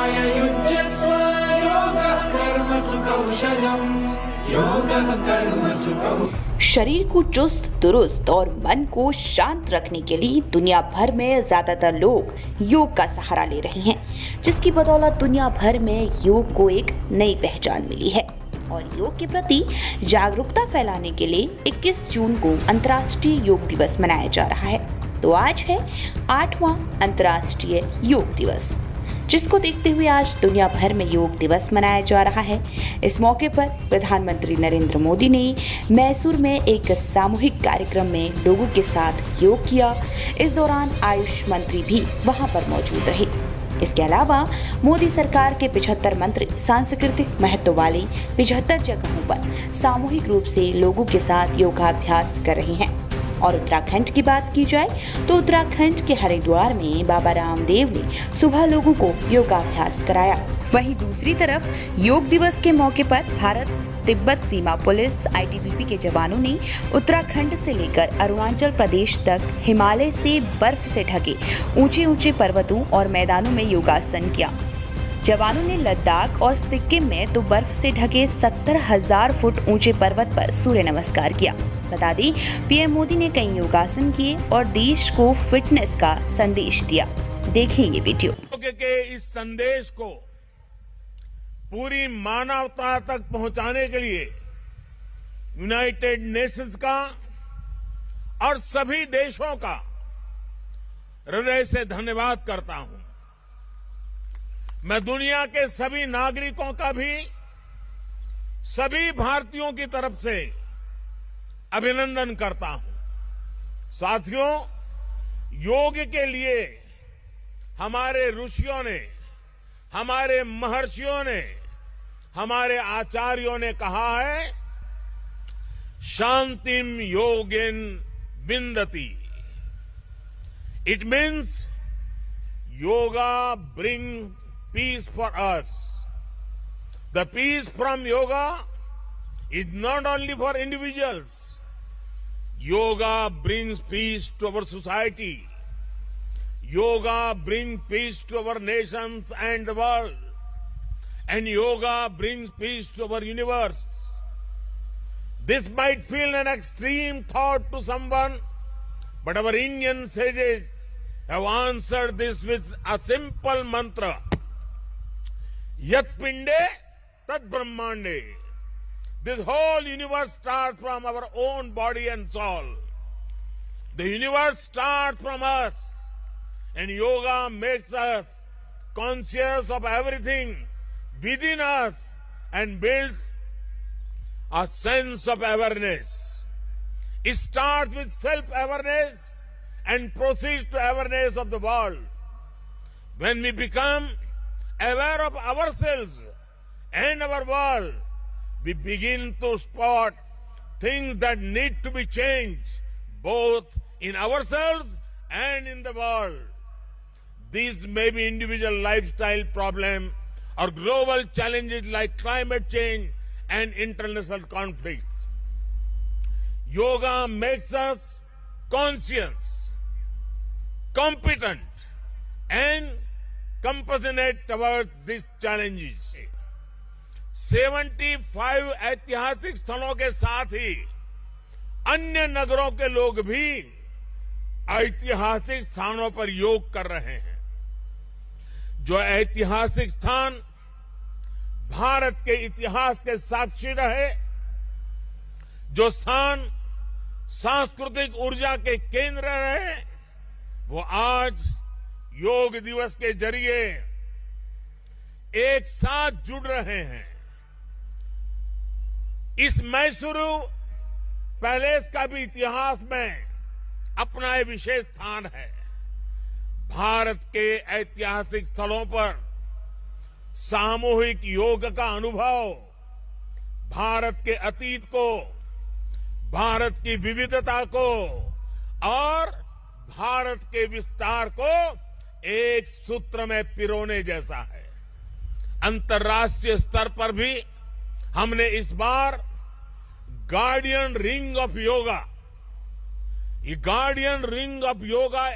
योगाय युज्यस्व योगः कर्मसु कौशलम् योगः कर्मसु कौशलम्। शरीर को चुस्त दुरुस्त और मन को शांत रखने के लिए दुनिया भर में ज्यादातर लोग योग का सहारा ले रहे हैं, जिसकी बदौलत दुनिया भर में योग को एक नई पहचान मिली है। और योग के प्रति जागरूकता फैलाने के लिए 21 जून को अंतर्राष्ट्रीय योग दिवस मनाया जा रहा है। तो आज है 8वां अंतर्राष्ट्रीय योग दिवस, जिसको देखते हुए आज दुनिया भर में योग दिवस मनाया जा रहा है। इस मौके पर प्रधानमंत्री नरेंद्र मोदी ने मैसूर में एक सामूहिक कार्यक्रम में लोगों के साथ योग किया। इस दौरान आयुष मंत्री भी वहां पर मौजूद रहे। इसके अलावा मोदी सरकार के 75 मंत्री सांस्कृतिक महत्व वाली 75 जगहों पर सामूहिक रूप से लोगों के साथ योगाभ्यास कर रहे हैं। और उत्तराखंड की बात की जाए तो उत्तराखंड के हरिद्वार में बाबा रामदेव ने सुबह लोगों को योगाभ्यास कराया। वहीं दूसरी तरफ योग दिवस के मौके पर भारत तिब्बत सीमा पुलिस ITBP के जवानों ने उत्तराखंड से लेकर अरुणाचल प्रदेश तक हिमालय से बर्फ से ढके ऊंचे ऊंचे पर्वतों और मैदानों में योगासन किया। जवानों ने लद्दाख और सिक्किम में तो बर्फ से ढके 70,000 फुट ऊंचे पर्वत पर सूर्य नमस्कार किया। बता दें, PM मोदी ने कई योगासन किए और देश को फिटनेस का संदेश दिया। देखें ये वीडियो। के इस संदेश को पूरी मानवता तक पहुंचाने के लिए यूनाइटेड नेशंस का और सभी देशों का हृदय से धन्यवाद करता हूं। मैं दुनिया के सभी नागरिकों का भी सभी भारतीयों की तरफ से अभिनंदन करता हूं। साथियों, योग के लिए हमारे ऋषियों ने, हमारे महर्षियों ने, हमारे आचार्यों ने कहा है, शांतिम योगेन विन्दति। It means yoga brings peace for us. The peace from yoga is not only for individuals. Yoga brings peace to our society. Yoga brings peace to our nations and the world. And yoga brings peace to our universe. This might feel an extreme thought to someone, but our Indian sages have answered this with a simple mantra. Yat pinde tat brahmande. This whole universe starts from our own body and soul. The universe starts from us, and yoga makes us conscious of everything within us and builds a sense of awareness. It starts with self-awareness and proceeds to awareness of the world. When we become aware of ourselves and our world, we begin to spot things that need to be changed, both in ourselves and in the world. These may be individual lifestyle problems or global challenges like climate change and international conflicts. Yoga makes us conscious, competent, and compassionate towards these challenges. 75 ऐतिहासिक स्थलों के साथ ही अन्य नगरों के लोग भी ऐतिहासिक स्थानों पर योग कर रहे हैं। जो ऐतिहासिक स्थान भारत के इतिहास के साक्षी रहे, जो स्थान सांस्कृतिक ऊर्जा के केंद्र रहे, वो आज योग दिवस के जरिए एक साथ जुड़ रहे हैं। इस मैसूरू पैलेस का भी इतिहास में अपना एक विशेष स्थान है। भारत के ऐतिहासिक स्थलों पर सामूहिक योग का अनुभव भारत के अतीत को, भारत की विविधता को और भारत के विस्तार को एक सूत्र में पिरोने जैसा है। अंतर्राष्ट्रीय स्तर पर भी हमने इस बार गार्डियन रिंग ऑफ योगा, ये गार्डियन रिंग ऑफ योगा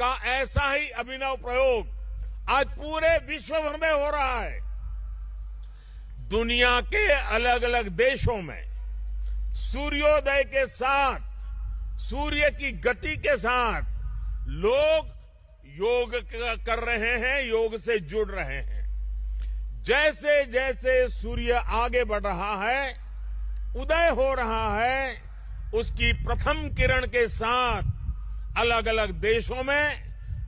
का ऐसा ही अभिनव प्रयोग आज पूरे विश्व भर में हो रहा है। दुनिया के अलग अलग देशों में सूर्योदय के साथ, सूर्य की गति के साथ लोग योग कर रहे हैं, योग से जुड़ रहे हैं। जैसे जैसे सूर्य आगे बढ़ रहा है, उदय हो रहा है, उसकी प्रथम किरण के साथ अलग अलग देशों में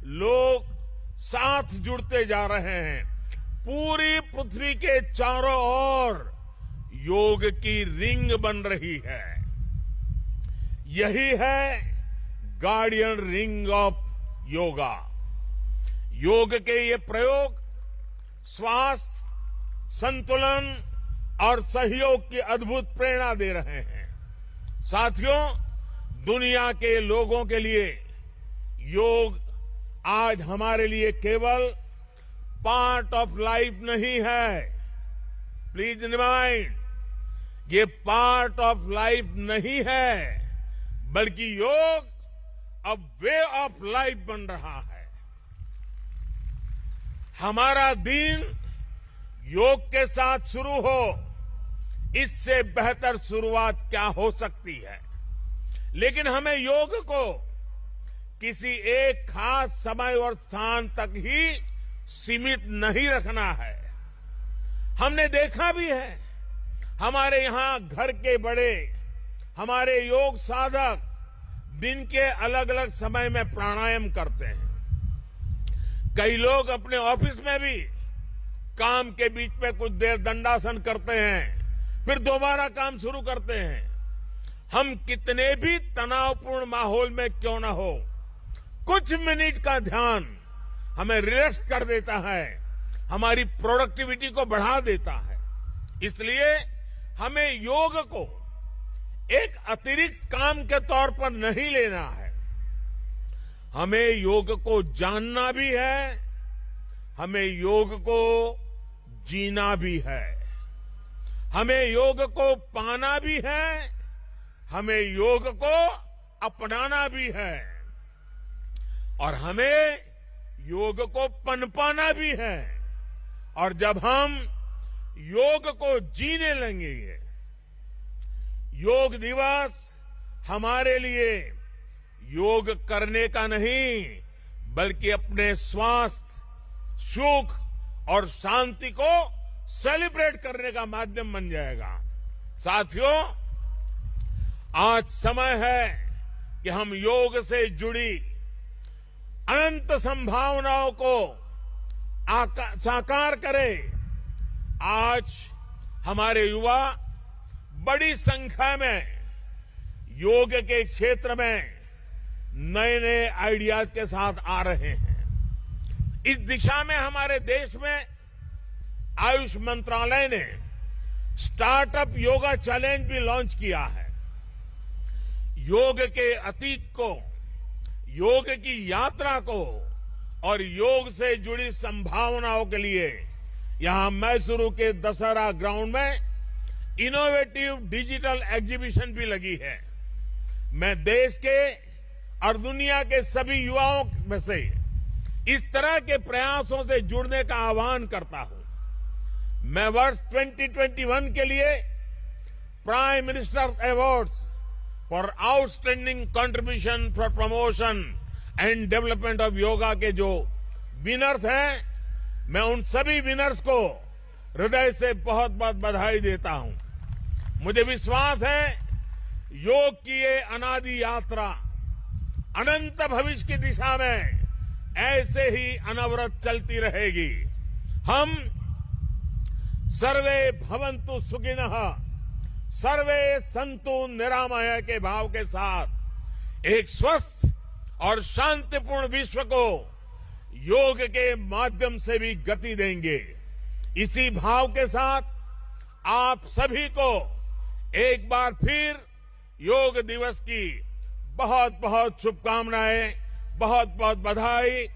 लोग साथ जुड़ते जा रहे हैं। पूरी पृथ्वी के चारों ओर योग की रिंग बन रही है। यही है गार्डियन रिंग ऑफ योगा। योग के ये प्रयोग स्वास्थ्य, संतुलन और सहयोग की अद्भुत प्रेरणा दे रहे हैं। साथियों, दुनिया के लोगों के लिए योग आज हमारे लिए केवल पार्ट ऑफ लाइफ नहीं है। प्लीज रिमाइंड, ये पार्ट ऑफ लाइफ नहीं है, बल्कि योग अब वे ऑफ लाइफ बन रहा है। हमारा दिन योग के साथ शुरू हो, इससे बेहतर शुरुआत क्या हो सकती है। लेकिन हमें योग को किसी एक खास समय और स्थान तक ही सीमित नहीं रखना है। हमने देखा भी है, हमारे यहां घर के बड़े, हमारे योग साधक दिन के अलग अलग समय में प्राणायाम करते हैं। कई लोग अपने ऑफिस में भी काम के बीच में कुछ देर दंडासन करते हैं, फिर दोबारा काम शुरू करते हैं। हम कितने भी तनावपूर्ण माहौल में क्यों न हो, कुछ मिनट का ध्यान हमें रिलैक्स कर देता है, हमारी प्रोडक्टिविटी को बढ़ा देता है। इसलिए हमें योग को एक अतिरिक्त काम के तौर पर नहीं लेना है। हमें योग को जानना भी है, हमें योग को जीना भी है, हमें योग को पाना भी है, हमें योग को अपनाना भी है, और हमें योग को पनपाना भी है। और जब हम योग को जीने लगेंगे, योग दिवस हमारे लिए योग करने का नहीं, बल्कि अपने स्वास्थ्य, सुख और शांति को सेलिब्रेट करने का माध्यम बन जाएगा। साथियों, आज समय है कि हम योग से जुड़ी अनंत संभावनाओं को साकार करें। आज हमारे युवा बड़ी संख्या में योग के क्षेत्र में नए नए आइडियाज के साथ आ रहे हैं। इस दिशा में हमारे देश में आयुष मंत्रालय ने स्टार्टअप योगा चैलेंज भी लॉन्च किया है। योग के अतीत को, योग की यात्रा को और योग से जुड़ी संभावनाओं के लिए यहां मैसूरू के दशहरा ग्राउंड में इनोवेटिव डिजिटल एग्जीबिशन भी लगी है। मैं देश के और दुनिया के सभी युवाओं में से इस तरह के प्रयासों से जुड़ने का आह्वान करता हूं। मैं वर्ष 2021 के लिए prime minister awards for outstanding contribution for promotion and development of yoga के जो विनर्स हैं, मैं उन सभी विनर्स को हृदय से बहुत बहुत बधाई देता हूं। मुझे विश्वास है योग की ये अनादि यात्रा अनंत भविष्य की दिशा में ऐसे ही अनवरत चलती रहेगी। हम सर्वे भवन्तु सुखिनः, सर्वे सन्तु निरामय के भाव के साथ एक स्वस्थ और शांतिपूर्ण विश्व को योग के माध्यम से भी गति देंगे। इसी भाव के साथ आप सभी को एक बार फिर योग दिवस की बहुत बहुत शुभकामनाएं, बहुत बहुत बधाई।